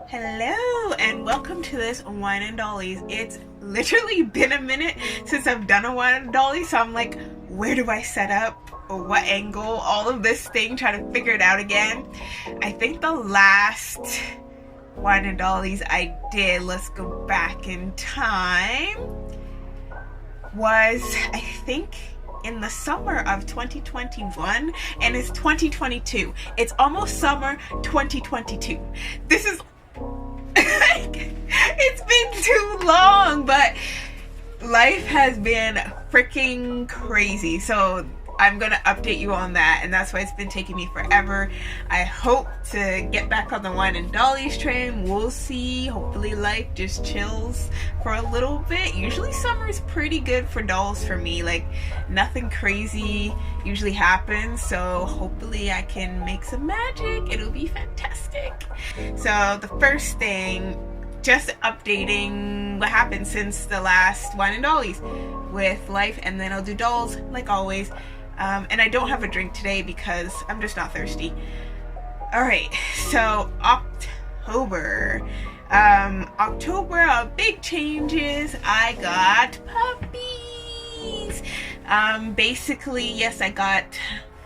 Hello and welcome to this Wine and Dollies. It's literally been a minute since I've done a Wine and Dolly, so I'm like, where do I set up? Or what angle? All of this thing, trying to figure it out again. I think the last Wine and Dollies I did, let's go back in time, was I think in the summer of 2021, and it's 2022. It's almost summer 2022. This is it's been too long, but life has been freaking crazy, so I'm gonna update you on that, and that's why it's been taking me forever. I hope to get back on the Wine and Dollies train. We'll see. Hopefully life just chills for a little bit. Usually summer is pretty good for dolls for me, like nothing crazy usually happens, so hopefully I can make some magic. It'll be fantastic. So the first thing, just updating what happened since the last Wine and Dollies with life, and then I'll do dolls like always. And I don't have a drink today because I'm just not thirsty. Alright, so October, big changes. I got puppies. Basically, yes, I got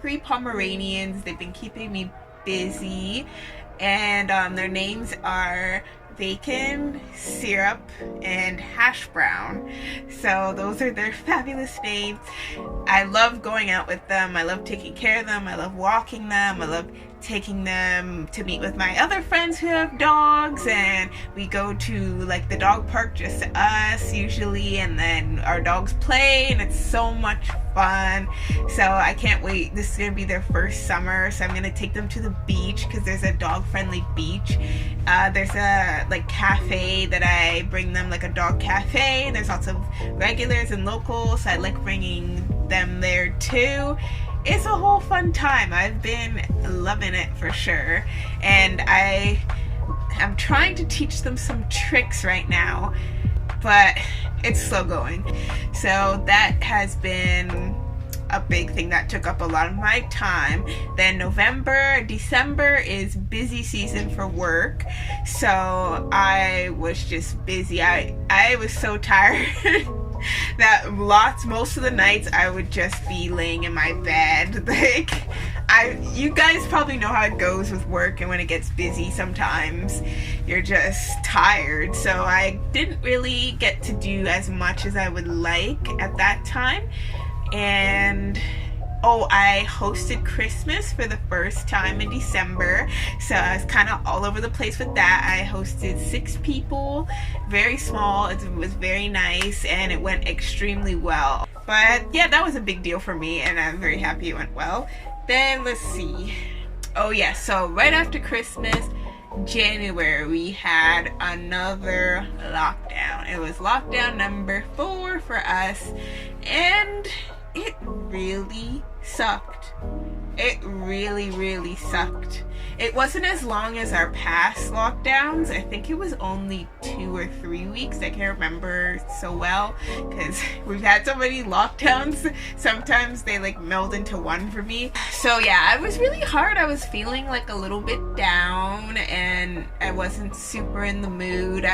3 Pomeranians. They've been keeping me busy, and their names are Bacon, Syrup, and Hash Brown. So those are their fabulous names. I love going out with them. I love taking care of them. I love walking them. I love taking them to meet with my other friends who have dogs, and we go to like the dog park, just us usually, and then our dogs play, and it's so much fun. So I can't wait. This is gonna be their first summer, so I'm gonna take them to the beach because there's a dog friendly beach. There's a like cafe that I bring them, like a dog cafe. There's lots of regulars and locals, so I like bringing them there too. It's a whole fun time. I've been loving it for sure, and I'm trying to teach them some tricks right now, but it's slow going. So that has been a big thing that took up a lot of my time. Then November, December is busy season for work, so I was just busy. I was so tired that most of the nights I would just be laying in my bed. Like, you guys probably know how it goes with work, and when it gets busy sometimes you're just tired. So I didn't really get to do as much as I would like at that time. And I hosted Christmas for the first time in December, so I was kind of all over the place with that. I hosted 6 people, very small. It was very nice, and it went extremely well. But yeah, that was a big deal for me, and I'm very happy it went well. Then let's see. Oh yeah, so right after Christmas, January, we had another lockdown. It was lockdown number 4 for us, and it really sucked. It really sucked. It wasn't as long as our past lockdowns. I think it was only 2 or 3 weeks. I can't remember so well because we've had so many lockdowns. Sometimes they like meld into one for me. So yeah, it was really hard. I was feeling like a little bit down, and I wasn't super in the mood.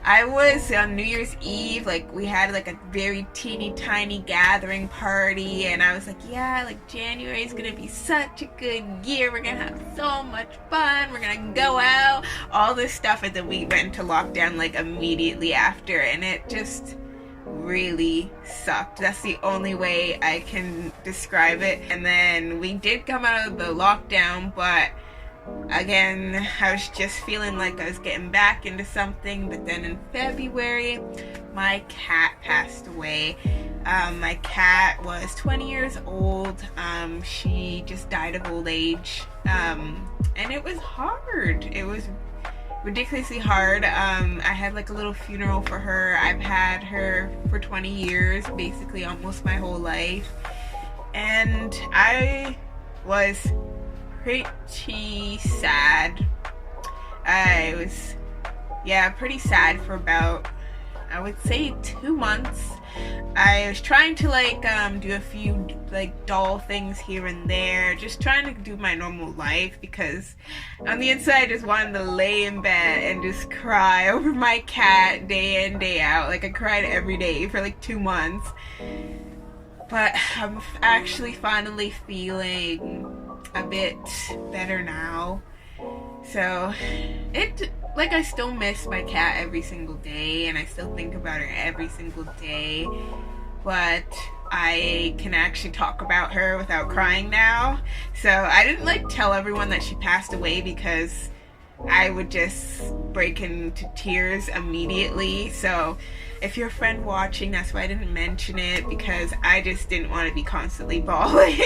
I was on New Year's Eve, like we had like a very teeny tiny gathering party, and I was like, yeah, like January is gonna be such a good year, we're gonna have so much fun, we're gonna go out, all this stuff. And then we went into lockdown like immediately after, and it just really sucked. That's the only way I can describe it. And then we did come out of the lockdown, but again, I was just feeling like I was getting back into something. But then in February, my cat passed away. My cat was 20 years old. She just died of old age. And it was hard. It was ridiculously hard. I had like a little funeral for her. I've had her for 20 years, basically almost my whole life. And I was pretty sad. I was, pretty sad for about, I would say 2 months. I was trying to like do a few like doll things here and there, just trying to do my normal life, because on the inside I just wanted to lay in bed and just cry over my cat day in, day out. Like I cried every day for like 2 months. But I'm actually finally feeling a bit better now. So like I still miss my cat every single day, and I still think about her every single day, but I can actually talk about her without crying now. So I didn't like tell everyone that she passed away, because I would just break into tears immediately. So if you're a friend watching, that's why I didn't mention it, because I just didn't want to be constantly bawling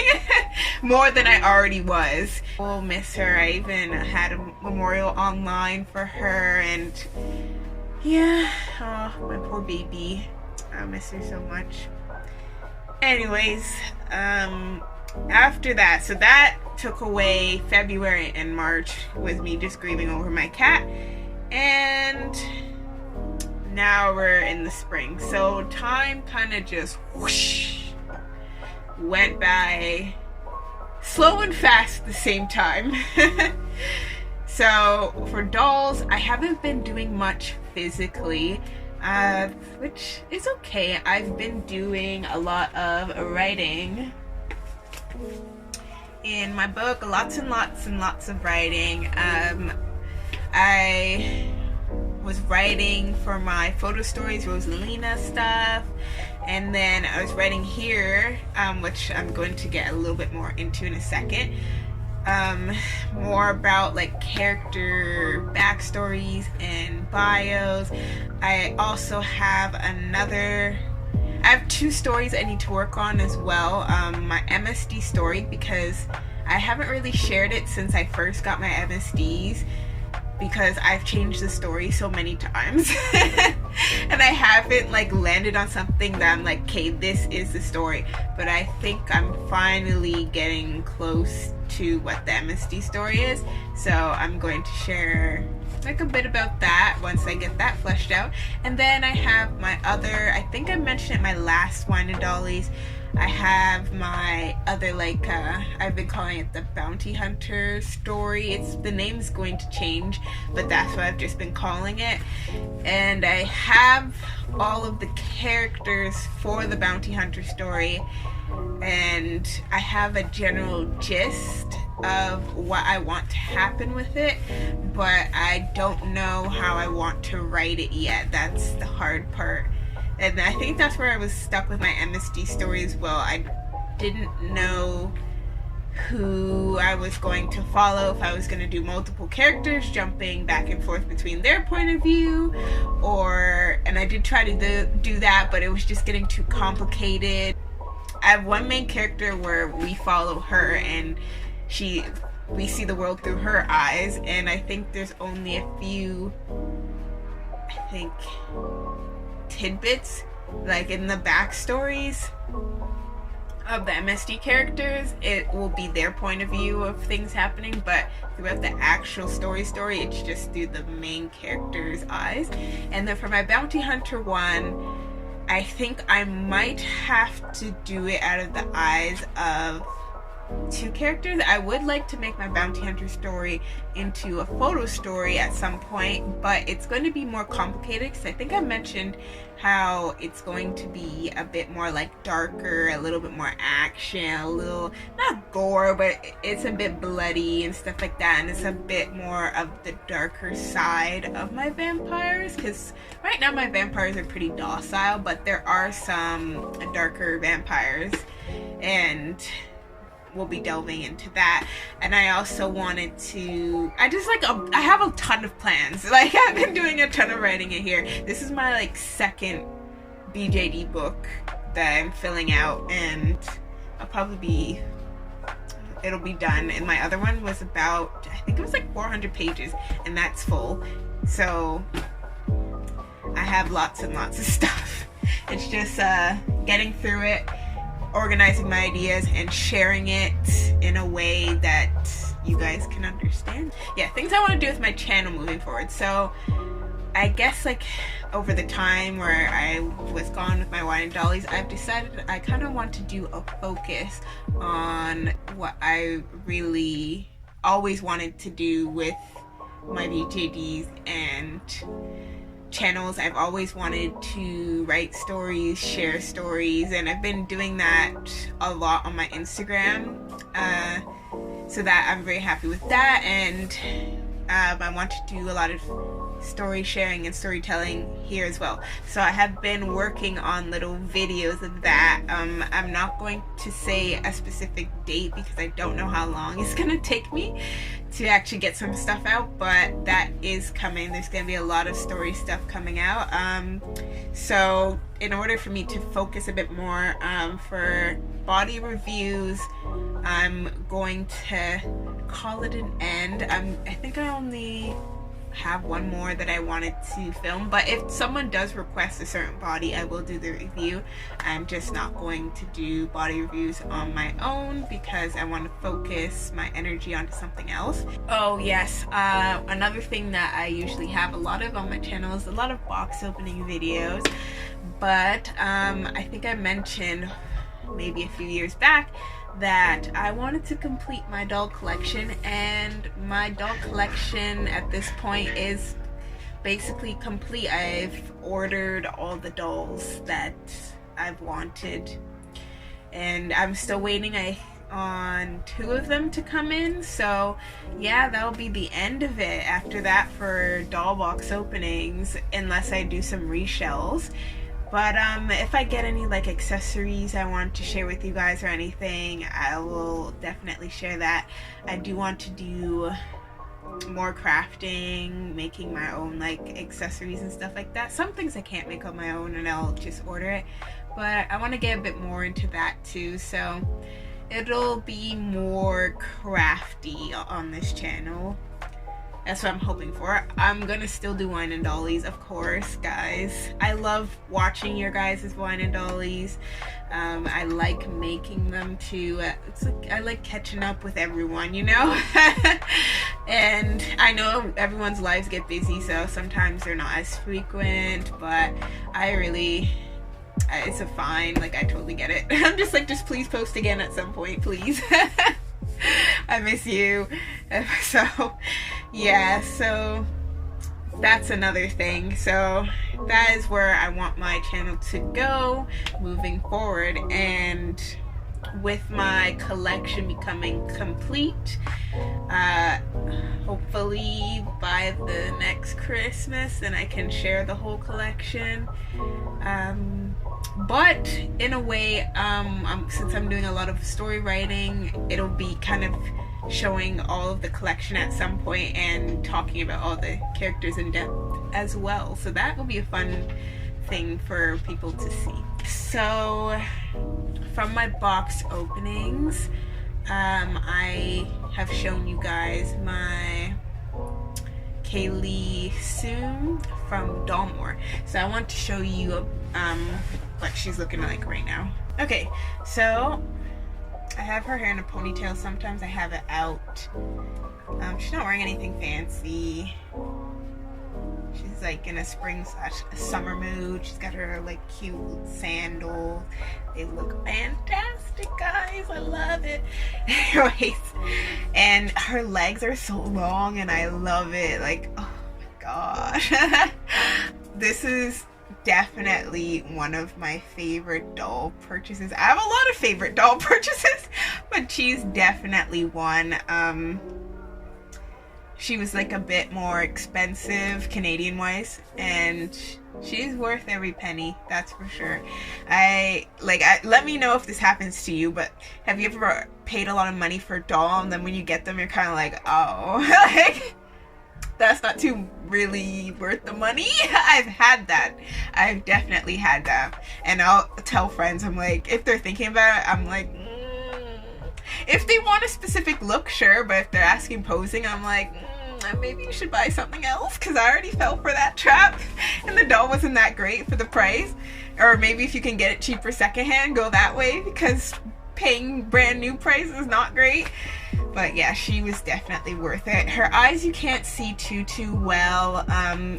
more than I already was. I'll miss her. I even had a memorial online for her, and yeah, oh, my poor baby. I miss her so much. Anyways, after that, so that took away February and March with me just grieving over my cat, and now we're in the spring. So time kind of just whoosh went by, slow and fast at the same time. So for dolls, I haven't been doing much physically, which is okay. I've been doing a lot of writing in my book, lots and lots and lots of writing. I was writing for my photo stories, Rosalina stuff, and then I was writing here, which I'm going to get a little bit more into in a second, more about like character backstories and bios. I also have I have 2 stories I need to work on as well. My MSD story, because I haven't really shared it since I first got my MSDs, because I've changed the story so many times and I haven't like landed on something that I'm like, okay, this is the story. But I think I'm finally getting close to what the MSD story is, so I'm going to share like a bit about that once I get that fleshed out. And then I have my other, I think I mentioned it in my last Wine and Dollies, I have my other like I've been calling it the bounty hunter story. The name's going to change, but that's what I've just been calling it. And I have all of the characters for the bounty hunter story, and I have a general gist of what I want to happen with it, but I don't know how I want to write it yet. That's the hard part. And I think that's where I was stuck with my MSD story as well. I didn't know who I was going to follow, if I was going to do multiple characters jumping back and forth between their point of view, and I did try to do that, but it was just getting too complicated. I have one main character where we follow her, and we see the world through her eyes, and I think there's only a few, tidbits like in the backstories of the MSD characters. It will be their point of view of things happening, but throughout the actual story it's just through the main character's eyes. And then for my bounty hunter one, I think I might have to do it out of the eyes of 2 characters. I would like to make my bounty hunter story into a photo story at some point, but it's going to be more complicated, because I think I mentioned how it's going to be a bit more like darker, a little bit more action, a little, not gore, but it's a bit bloody and stuff like that, and it's a bit more of the darker side of my vampires, because right now my vampires are pretty docile, but there are some darker vampires, and we'll be delving into that. And I also wanted to, I have a ton of plans. Like, I've been doing a ton of writing in here. This is my like second BJD book that I'm filling out, and it'll be done. And my other one was about, I think it was like 400 pages, and that's full. So I have lots and lots of stuff. It's just getting through it, organizing my ideas, and sharing it in a way that you guys can understand. Yeah, things I want to do with my channel moving forward. So I guess like over the time where I was gone with my wine and dollies, I've decided I kind of want to do a focus on what I really always wanted to do with my VJDs and channels. I've always wanted to write stories, share stories, and I've been doing that a lot on my Instagram, so that I'm very happy with that. And I want to do a lot of story sharing and storytelling here as well. So I have been working on little videos of that. I'm not going to say a specific date because I don't know how long it's gonna take me to actually get some stuff out, but that is coming. There's gonna be a lot of story stuff coming out. So in order for me to focus a bit more for body reviews, I'm going to call it an end. I think I only have one more that I wanted to film, but if someone does request a certain body, I will do the review. I'm just not going to do body reviews on my own because I want to focus my energy onto something else. Oh yes, another thing that I usually have a lot of on my channel is a lot of box opening videos, but I think I mentioned maybe a few years back that I wanted to complete my doll collection, and my doll collection at this point is basically complete. I've ordered all the dolls that I've wanted, and I'm still waiting on 2 of them to come in. So yeah, that'll be the end of it after that for doll box openings, unless I do some reshells. But if I get any like accessories I want to share with you guys or anything, I will definitely share that. I do want to do more crafting, making my own like accessories and stuff like that. Some things I can't make on my own and I'll just order it, but I want to get a bit more into that too, so it'll be more crafty on this channel. That's what I'm hoping for. I'm gonna still do wine and dollies, of course, guys. I love watching your guys' wine and dollies. I like making them too. It's like I like catching up with everyone, you know? And I know everyone's lives get busy, so sometimes they're not as frequent, but I really, it's a fine, like I totally get it. I'm just like, just please post again at some point, please. I miss you. So yeah, so that's another thing. So that is where I want my channel to go moving forward, and with my collection becoming complete, hopefully by the next Christmas, then I can share the whole collection. But in a way, since I'm doing a lot of story writing, it'll be kind of showing all of the collection at some point and talking about all the characters in depth as well. So that will be a fun thing for people to see. So from my box openings, I have shown you guys my Kaylee Soon from Dollmore. So I want to show you what she's looking like right now. Okay, so I have her hair in a ponytail. Sometimes I have it out. She's not wearing anything fancy. She's like in a spring/summer mood. She's got her like cute sandals. They look fantastic, guys. I love it. Anyways, and her legs are so long and I love it. Like, oh my gosh. This is definitely one of my favorite doll purchases. I have a lot of favorite doll purchases, but she's definitely one. She was like a bit more expensive Canadian wise, and she's worth every penny, that's for sure. Let me know if this happens to you, but have you ever paid a lot of money for a doll and then when you get them you're kind of like, oh, like that's not too really worth the money? I've had that. I've definitely had that. And I'll tell friends, I'm like, if they're thinking about it, I'm like, if they want a specific look, sure, but if they're asking posing, I'm like, maybe you should buy something else, because I already fell for that trap and the doll wasn't that great for the price. Or maybe if you can get it cheaper secondhand, go that way, because paying brand new price is not great. But yeah, she was definitely worth it. Her eyes you can't see too well.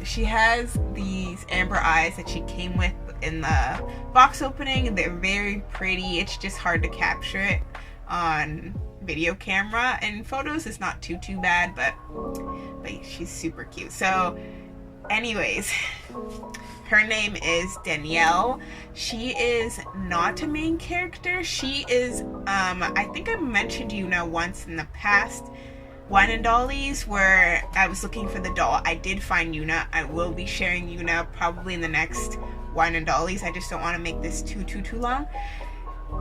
She has these amber eyes that she came with in the box opening. They're very pretty. It's just hard to capture it on video camera, and photos is not too bad, but she's super cute. So anyways, her name is Danielle. She is not a main character. She is, I think I mentioned Yuna once in the past Wine and Dollies, where I was looking for the doll. I did find Yuna. I will be sharing Yuna probably in the next Wine and Dollies. I just don't want to make this too long.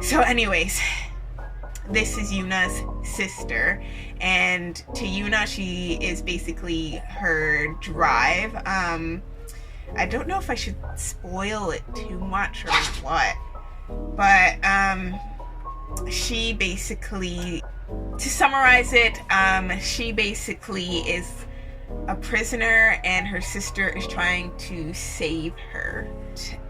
So anyways, this is Yuna's sister, and to Yuna, she is basically her drive. I don't know if I should spoil it too much or what, but she basically, to summarize it, she basically is a prisoner and her sister is trying to save her.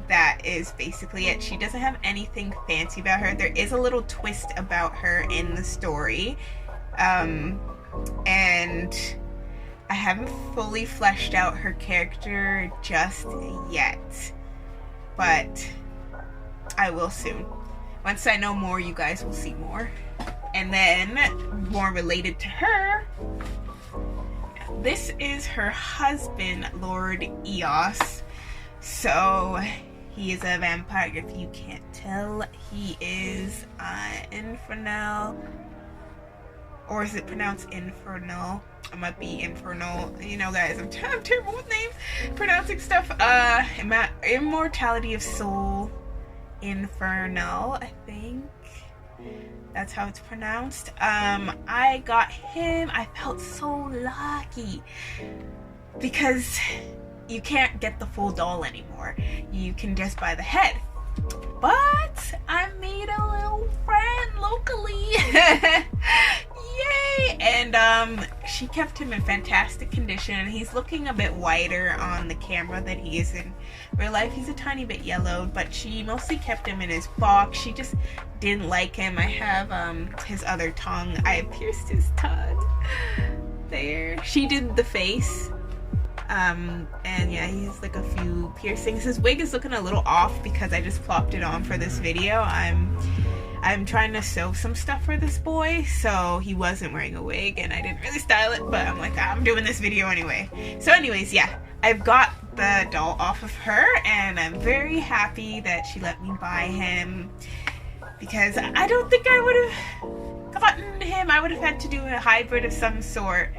That is basically it. She doesn't have anything fancy about her. There is a little twist about her in the story, and I haven't fully fleshed out her character just yet, but I will soon. Once I know more, you guys will see more. And then, more related to her, this is her husband, Lord Eos. So he is a vampire. If you can't tell, he is infernal, or is it pronounced infernal? It might be infernal. You know, guys, I'm terrible with names, pronouncing stuff. Immortality of soul, infernal, I think that's how it's pronounced. I got him. I felt so lucky because you can't get the full doll anymore. You can just buy the head. But I made a little friend locally. Yay! And she kept him in fantastic condition. He's looking a bit whiter on the camera than he is in real life. He's a tiny bit yellowed, but she mostly kept him in his box. She just didn't like him. I have his other tongue. I pierced his tongue. There. She did the face. And yeah, he has like a few piercings. His wig is looking a little off because I just plopped it on for this video. I'm trying to sew some stuff for this boy, so he wasn't wearing a wig and I didn't really style it, but I'm like, I'm doing this video anyway. So anyways, yeah, I've got the doll off of her and I'm very happy that she let me buy him, because I don't think I would have gotten him. I would have had to do a hybrid of some sort,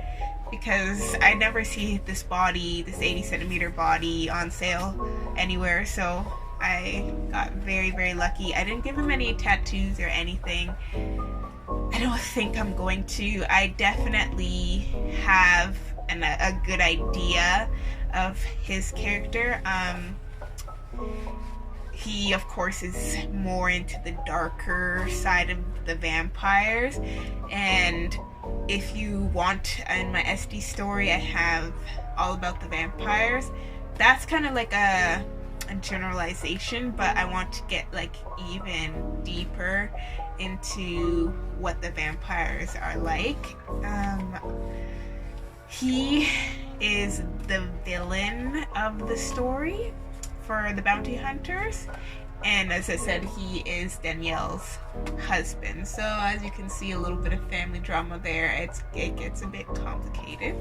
because I never see this body, this 80 centimeter body on sale anywhere. So I got very lucky. I didn't give him any tattoos or anything. I don't think I'm going to. I definitely have a good idea of his character. He, of course, is more into the darker side of the vampires, and if you want, in my SD story, I have all about the vampires. That's kind of like a generalization, but I want to get like even deeper into what the vampires are like. He is the villain of the story for the bounty hunters, and as I said, he is Danielle's husband. So as you can see, a little bit of family drama there. It gets a bit complicated.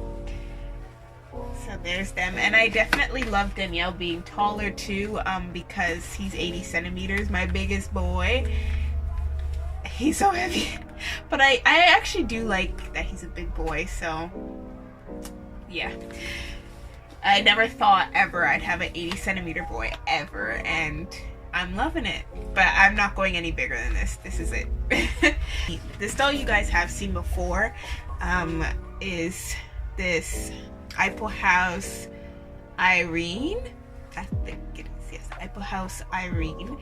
So there's them, and I definitely love Danielle being taller too, because he's 80 centimeters, my biggest boy. He's so heavy, but I actually do like that he's a big boy. So yeah, I never thought ever I'd have an 80 centimeter boy ever, and I'm loving it. But I'm not going any bigger than this. This is it. This doll you guys have seen before is this Apple House Irene. I think it is, yes, Apple House Irene.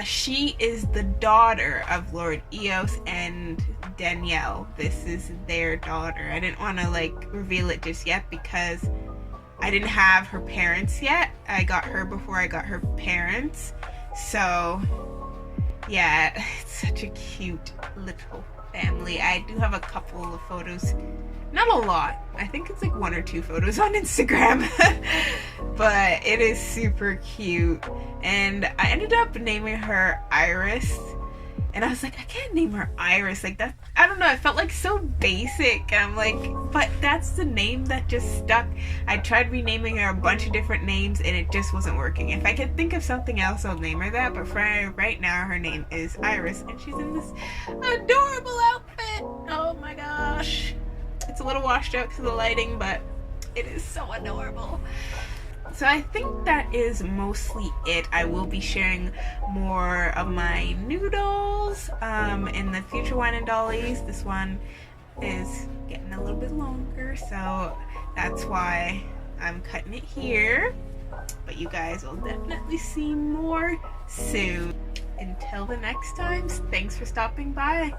She is the daughter of Lord Eos and Danielle. This is their daughter. I didn't want to like reveal it just yet because I didn't have her parents yet. I got her before I got her parents. So yeah, it's such a cute little family. I do have a couple of photos, not a lot. I think it's like 1 or 2 photos on Instagram. But it is super cute. And I ended up naming her Iris. And I was like, I can't name her Iris. Like, that, I don't know, it felt like so basic. And I'm like, but that's the name that just stuck. I tried renaming her a bunch of different names and it just wasn't working. If I could think of something else, I'll name her that. But for right now, her name is Iris. And she's in this adorable outfit. Oh my gosh. It's a little washed out because of the lighting, but it is so adorable. So I think that is mostly it. I will be sharing more of my noodles in the future wine and dollies. This one is getting a little bit longer, so that's why I'm cutting it here. But you guys will definitely see more soon. Until the next time, thanks for stopping by.